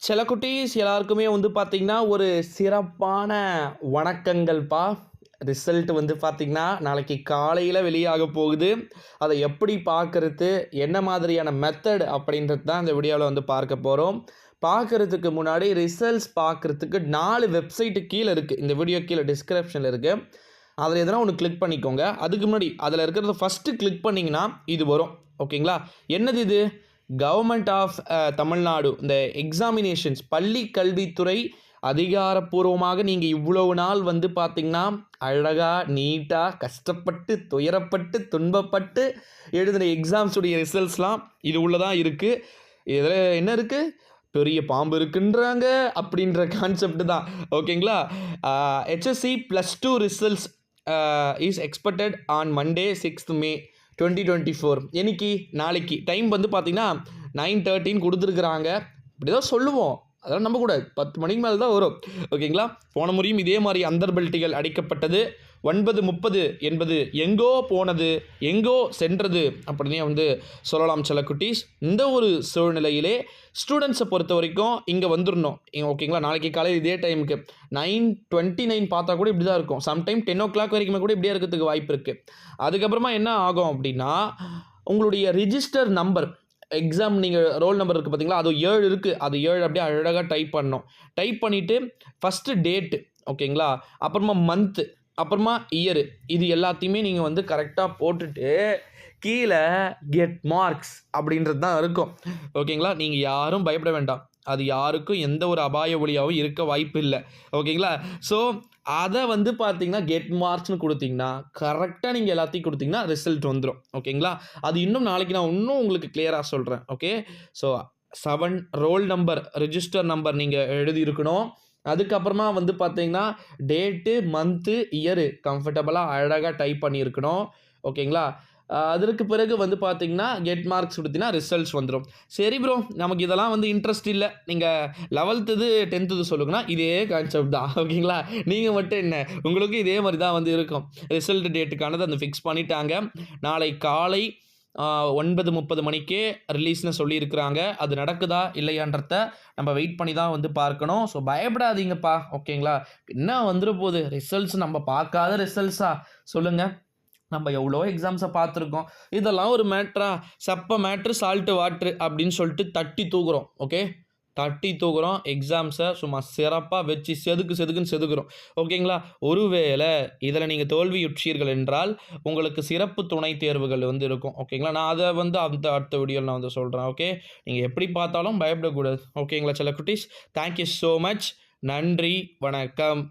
சில குட்டீஸ் எல்லாருக்குமே வந்து பார்த்தீங்கன்னா, ஒரு சிறப்பான வணக்கங்கள்ப்பா. ரிசல்ட் வந்து பார்த்தீங்கன்னா, நாளைக்கு காலையில வெளியாக போகுது. அத எப்படி பார்க்கறது? என்ன மாதிரியான மெத்தட் அப்படின்றது தான் இந்த வீடியோல வந்து பார்க்க போறோம். பார்க்கறதுக்கு முன்னாடி ரிசல்ட்ஸ் பார்க்கறதுக்கு 4 வெப்சைட் கீழ இருக்கு. இந்த வீடியோ கீழ டிஸ்கிரிப்ஷன்ல இருக்கு. அதில எதனா ஒண்ணு கிளிக் பண்ணிக்கோங்க. அதுக்கு முன்னாடி அதில இருக்கிறத ஃபர்ஸ்ட்டு கிளிக் பண்ணீங்கன்னா, இது வரும். ஓகேங்களா? என்னது இது? கவர்மெண்ட் ஆஃப் தமிழ்நாடு இந்த எக்ஸாமினேஷன்ஸ் பள்ளி கல்வித்துறை அதிகாரப்பூர்வமாக நீங்க இவ்வளவு நாள் வந்து பார்த்தீங்கன்னா, அழகா, நீட்டா, கஷ்டப்பட்டு, துயரப்பட்டு, துன்பப்பட்டு எழுதின எக்ஸாம்ஸ் உடைய ரிசல்ட்ஸ்லாம் இது உள்ள தான் இருக்கு. இதில என்ன இருக்கு? பெரிய பாம்பு இருக்குன்றாங்க அப்படின்ற கான்செப்ட் தான். ஓகேங்களா? HSC +2 results is expected on Monday 6th மே 2024. என்னைக்கு? நாளைக்கு. டைம் வந்து பார்த்தீங்கன்னா 9:13 குடுத்துருக்காங்க. இப்படி தான் சொல்லுவோம். அதெல்லாம் நம்பக்கூடாது. 10 மணிக்கு மேல தான் வரும். ஓகேங்களா? போன முறையும் இதே மாரி அந்தர் பெல்ட்டுகள் அடிக்கப்பட்டது. 9:30 என்பது எங்கோ போனது, எங்கோ சென்றது அப்படின்னே வந்து சொல்லலாம் சில குட்டீஸ். இந்த ஒரு சூழ்நிலையிலே ஸ்டூடண்ட்ஸை பொறுத்தவரைக்கும் இங்கே வந்துடணும். ஓகேங்களா? நாளைக்கு காலையில் இதே டைமுக்கு 9:29 பார்த்தா கூட இப்படி தான் இருக்கும். சம்டைம் 10:00 வரைக்குமே கூட இப்படியே இருக்கிறதுக்கு வாய்ப்பு இருக்குது. அதுக்கப்புறமா என்ன ஆகும் அப்படின்னா, உங்களுடைய ரிஜிஸ்டர் நம்பர் எக்ஸாம் நீங்கள் ரோல் நம்பர் இருக்குது பார்த்தீங்களா? அது 7 இருக்குது. அது 7 அப்படியே அழகாக டைப் பண்ணணும். டைப் பண்ணிவிட்டு ஃபஸ்ட்டு டேட்டு ஓகேங்களா? அப்புறமா மந்த்து, அப்புறமா இயரு இது எல்லாத்தையுமே நீங்கள் வந்து கரெக்டாக போட்டுட்டு கீழே கெட் மார்க்ஸ் அப்படின்றது தான் இருக்கும். ஓகேங்களா? நீங்கள் யாரும் பயப்பட வேண்டாம். அது யாருக்கும் எந்த ஒரு அபாய ஒலியாகவும் இருக்க வாய்ப்பு இல்லை. ஓகேங்களா? ஸோ அதை வந்து பார்த்தீங்கன்னா கெட் மார்க்ஸ்னு கொடுத்தீங்கன்னா கரெக்டாக நீங்கள் எல்லாத்தையும் கொடுத்தீங்கன்னா ரிசல்ட் வந்துடும். ஓகேங்களா? அது இன்னும் நாளைக்கு நான் இன்னும் உங்களுக்கு கிளியராக சொல்கிறேன். Okay? So 7 roll number register number நீங்கள் எழுதியிருக்கணும். அதுக்கப்புறமா வந்து பார்த்தீங்கன்னா டேட்டு, மந்த்து, இயரு கம்ஃபர்டபுளாக அழகாக டைப் பண்ணியிருக்கணும். ஓகேங்களா? அதற்கு பிறகு வந்து பார்த்தீங்கன்னா கெட் மார்க்ஸ் கொடுத்தீங்கன்னா ரிசல்ட்ஸ் வந்துடும். சரி ப்ரோ, நமக்கு இதெல்லாம் வந்து இன்ட்ரெஸ்ட் இல்லை. நீங்கள் 11th 10th சொல்லுங்கன்னா இதே கான்செப்ட் தான். ஓகேங்களா? நீங்கள் மட்டும் என்ன, உங்களுக்கு இதே மாதிரி தான் வந்து இருக்கும். ரிசல்ட் டேட்டுக்கானது அந்த ஃபிக்ஸ் பண்ணிட்டாங்க. நாளை காலை 9:30 மணிக்கே ரிலீஸ்னு சொல்லியிருக்கிறாங்க. அது நடக்குதா இல்லையான்றத நம்ம வெயிட் பண்ணி தான் வந்து பார்க்கணும். ஸோ பயப்படாதீங்கப்பா. ஓகேங்களா? என்ன வந்துட போகுது? ரிசல்ட்ஸ் நம்ம பார்க்காத ரிசல்ட்ஸா சொல்லுங்கள்? நம்ம எவ்வளோ எக்ஸாம்ஸை பார்த்துருக்கோம். இதெல்லாம் ஒரு மேட்ரா? சப்ப மேட்ரு சால்ட்டு வாட்ரு அப்படின்னு சொல்லிட்டு தட்டி தூக்குறோம். ஓகே? தட்டி தூக்குறோம். எக்ஸாம்ஸை சும்மா சிறப்பாக வச்சு செதுக்குன்னு செதுக்குறோம். ஓகேங்களா? ஒருவேளை இதில் நீங்கள் தோல்வியுற்றீர்கள் என்றால் உங்களுக்கு சிறப்பு துணை தேர்வுகள் வந்து இருக்கும். ஓகேங்களா? நான் அதை வந்து அடுத்த வீடியோவில் நான் வந்து சொல்கிறேன். ஓகே? நீங்கள் எப்படி பார்த்தாலும் பயப்படக்கூடாது. ஓகேங்களா செல்ல குட்டீஸ்? Thank you so much. நன்றி, வணக்கம்.